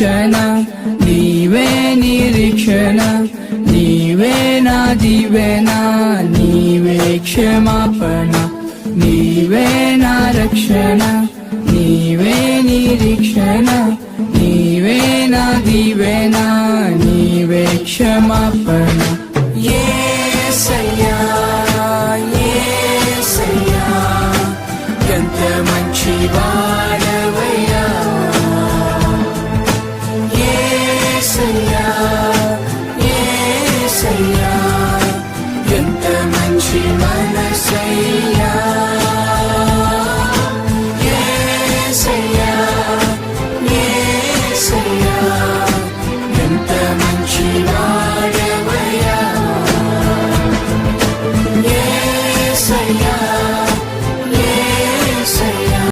రక్షణ, నీవే నిరీక్షణ, నీవే నా దీవెన, నీవే క్షమాపణ, నీవే నా రక్షణ, నీవే నిరీక్షణ, నీవే నా దీవెన, నీవే క్షమాపణ. యేసయ్యా యేసయ్యా ఎంత మంచివా